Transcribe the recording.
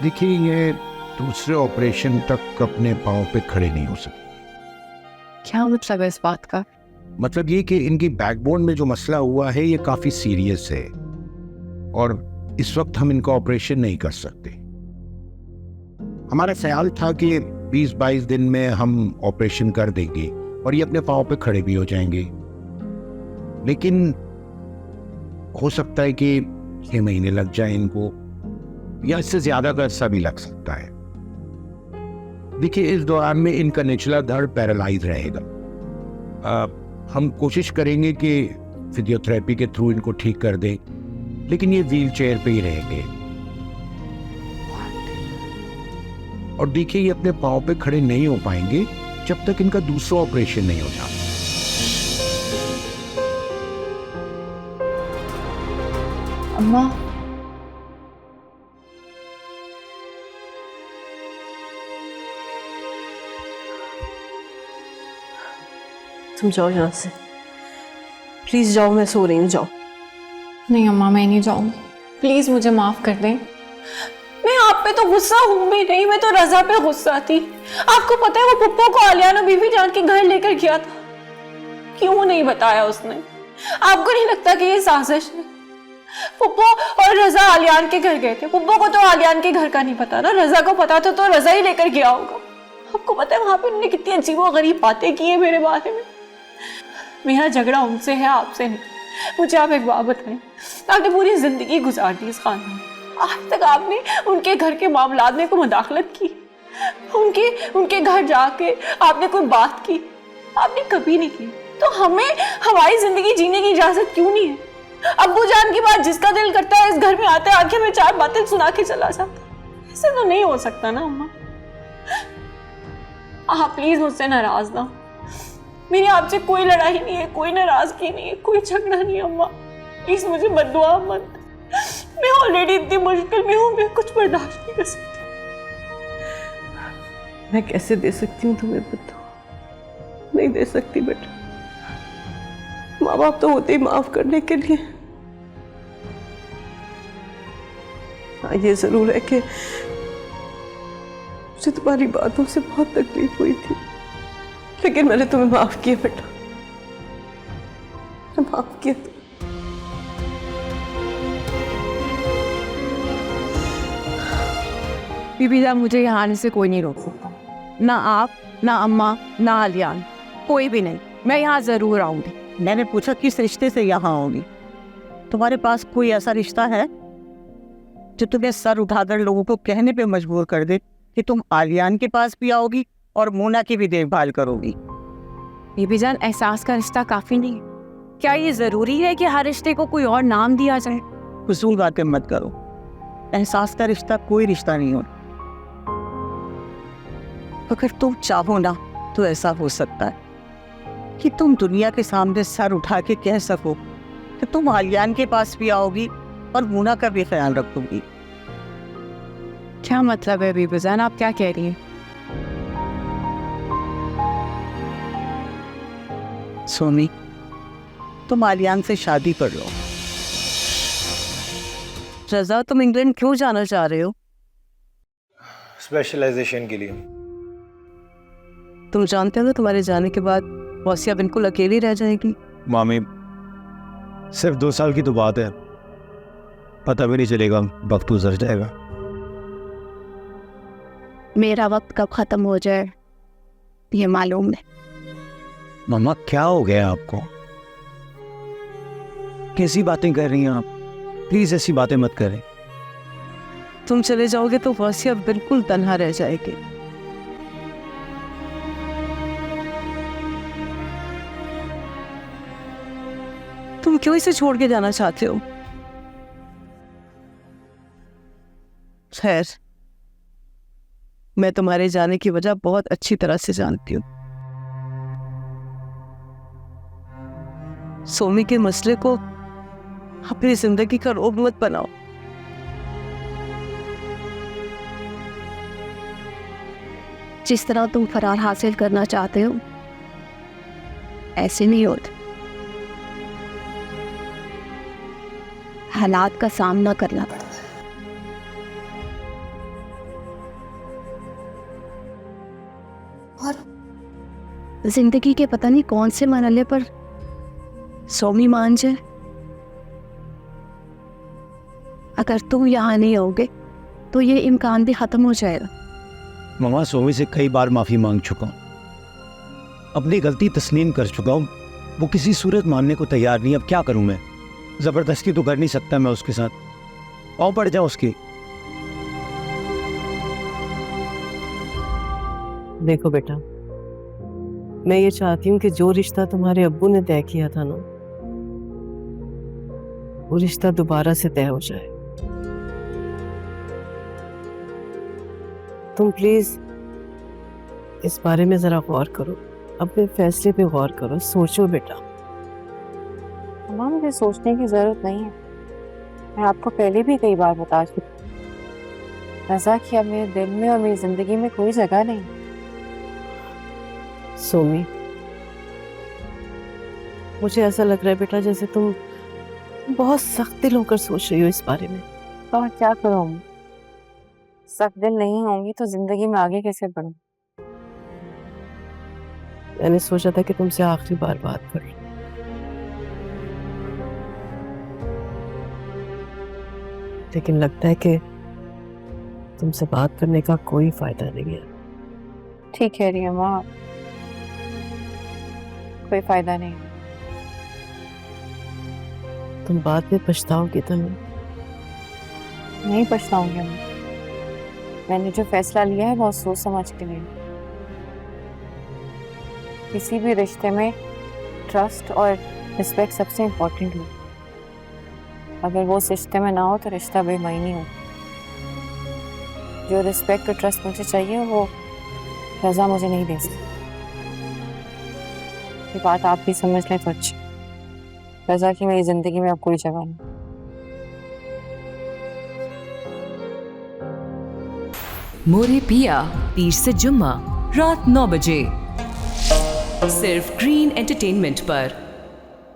देखिए, ये दूसरे ऑपरेशन तक अपने पाँव पे खड़े नहीं हो सकते। क्या मतलब है इस बात का? मतलब ये कि इनकी बैकबोन में जो मसला हुआ है ये काफ़ी सीरियस है और इस वक्त हम इनका ऑपरेशन नहीं कर सकते। हमारा ख्याल था कि 20-22 दिन में हम ऑपरेशन कर देंगे और ये अपने पाँव पे खड़े भी हो जाएंगे, लेकिन हो सकता है कि 6 महीने लग जाए इनको, या इससे ज़्यादा का अरसा भी लग सकता है। देखिए, इस दौरान में इनका निचला धड़ पैरालाइज रहेगा। हम कोशिश करेंगे कि फिजियोथेरेपी के थ्रू इनको ठीक कर दें, लेकिन ये व्हील चेयर पे ही रहेंगे। और देखिए, ये अपने पाँव पे खड़े नहीं हो पाएंगे जब तक इनका दूसरा ऑपरेशन नहीं हो जाता। अम्मा, तुम जाओ यहाँ से, प्लीज जाओ, मैं सो रही हूँ, जाओ। नहीं अम्मा, मैं नहीं जाऊंगी। प्लीज मुझे माफ कर दें। मैं आप पे तो गुस्सा हूं भी नहीं, मैं तो रजा पे गुस्सा थी। आपको पता है वो पुप्पो को आलियाना बीवी जान के घर लेकर गया था, क्यों नहीं बताया उसने? आपको नहीं लगता कि ये साजिश है? पुप्पो और रजा आलियान के घर गए थे। पुप्पो को तो आलियान के घर का नहीं पता ना, रजा को पता था तो रजा ही लेकर गया होगा। आपको पता है वहां पे उन्होंने कितनी अजीबोगरीब बातें की है मेरे बारे में। मेरा झगड़ा उनसे है, आपसे नहीं। मुझे आप एक बात बताएं, आपने पूरी जिंदगी गुजार दी इस खानदान में, आज तक आपने उनके घर के मामलात में कोई मुदाखलत की? उनके घर जाके आपने कोई बात की? आपने कभी नहीं की। तो हमें हमारी जिंदगी जीने की इजाजत क्यों नहीं है? अब्बू जान की बात जिसका दिल करता है इस घर में आते आके में 4 बातें सुना के चला जाता। ऐसे तो नहीं हो सकता ना अम्मा। आप प्लीज मुझसे नाराज ना हो। मेरी आपसे कोई लड़ाई नहीं है, कोई नाराजगी नहीं है, कोई झगड़ा नहीं है अम्मा। प्लीज मुझे बद्दुआ मत। मैं ऑलरेडी इतनी मुश्किल में हूँ, मैं कुछ बर्दाश्त नहीं कर सकती। मैं कैसे दे सकती हूँ तुम्हें बद्दुआ? नहीं दे सकती बेटा। माँ बाप तो होते ही माफ करने के लिए। हाँ, ये जरूर है कि मुझे तुम्हारी बातों से बहुत तकलीफ हुई थी, लेकिन मैंने तुम्हें माफ किया बेटा, माफ किया। बीबी जान, मुझे यहाँ आने से कोई नहीं रोक सकता। ना आप, ना अम्मा, ना आलियान, कोई भी नहीं। मैं यहाँ जरूर आऊंगी। मैंने पूछा किस रिश्ते से यहाँ आओगी? तुम्हारे पास कोई ऐसा रिश्ता है जो तुम्हें सर उठाकर लोगों को कहने पे मजबूर कर दे कि तुम आलियान के पास भी आओगी और मोना की भी देखभाल करोगी? बीबी जान, एहसास का रिश्ता काफी नहीं है। क्या ये जरूरी है कि हर रिश्ते को कोई और नाम दिया जाए? फजूल बातें मत करो। एहसास का रिश्ता कोई रिश्ता नहीं होता। अगर तुम चाहो ना तो ऐसा हो सकता है कि तुम दुनिया के सामने सर उठा के कह सको कि तुम आलियान के पास भी आओगी और मोना का भी ख्याल रखोगी। क्या मतलब है बीबी जान, आप क्या कह रही हैं? सोनी, तुम आलियान से शादी कर लो। रजा, तुम इंग्लैंड क्यों जाना चाह रहे हो? स्पेशलाइजेशन के लिए। तुम जानते हो ना तुम्हारे जाने के बाद वॉसिया बिल्कुल अकेली रह जाएगी। मामी, सिर्फ 2 साल की तो बात है, पता भी नहीं चलेगा, वक्त गुजर जाएगा। मेरा वक्त कब खत्म हो जाए ये मालूम नहीं। मामा, क्या हो गया आपको? कैसी बातें कर रही हैं आप? प्लीज ऐसी बातें मत करें। तुम चले जाओगे तो वॉसिया बिल्कुल तन्हा रह जाएगी। तुम क्यों इसे छोड़ के जाना चाहते हो? खैर, मैं तुम्हारे जाने की वजह बहुत अच्छी तरह से जानती हूँ। सोमी के मसले को अपनी जिंदगी का रोग मत बनाओ। जिस तरह तुम फरार हासिल करना चाहते हो ऐसे नहीं होता। हालात का सामना करना पड़ता है। और जिंदगी के पता नहीं कौन से मरहले पर सोमी मान जाए। अगर तुम यहाँ नहीं होगे तो ये इम्कान भी खत्म हो जाएगा। ममा, सोमी से कई बार माफ़ी मांग चुका हूँ, अपनी गलती तस्लीम कर चुका हूँ। वो किसी सूरत मानने को तैयार नहीं। अब क्या करूँ मैं? ज़बरदस्ती तो कर नहीं सकता मैं उसके साथ। पाँव पड़ जाऊँ उसकी। देखो बेटा, मैं ये चाहती हूँ कि जो रिश्ता तुम्हारे अब्बू ने तय किया था ना, वो रिश्ता दोबारा से तय हो जाए। तुम प्लीज इस बारे में जरा गौर करो, अपने फैसले पे गौर करो, सोचो बेटा। अम्मा, मुझे सोचने की जरूरत नहीं है। मैं आपको पहले भी कई बार बता चुकी हूँ, रज़ा की अब मेरे दिल में और मेरी जिंदगी में कोई जगह नहीं। सोमी, मुझे ऐसा लग रहा है बेटा जैसे तुम बहुत सख्त दिल होकर सोच रही हो इस बारे में। और क्या करूँ, सख्त दिल नहीं होंगी तो जिंदगी में आगे कैसे बढ़ूं? मैंने सोचा था कि तुमसे आखिरी बार बात कर लूं, लेकिन लगता है कि तुमसे बात करने का कोई फायदा नहीं है। ठीक कह रही है माँ, कोई फायदा नहीं। तुम बाद में पछताओगी तो नहीं पछताऊंगी मैं। मैंने जो फैसला लिया है बहुत सोच समझ के लिया। किसी भी रिश्ते में ट्रस्ट और रिस्पेक्ट सबसे इम्पोर्टेंट है। अगर वो उस रिश्ते में ना हो तो रिश्ता बेमायनी हो। जो रिस्पेक्ट और ट्रस्ट मुझे चाहिए वो रज़ा मुझे नहीं दे सकती। ये बात आप भी समझ लें तो अच्छा। रज़ा की मेरी जिंदगी में अब कोई जगह नहीं। मोरे पिया पीर से जुम्मा रात 9 बजे सिर्फ ग्रीन एंटरटेनमेंट पर।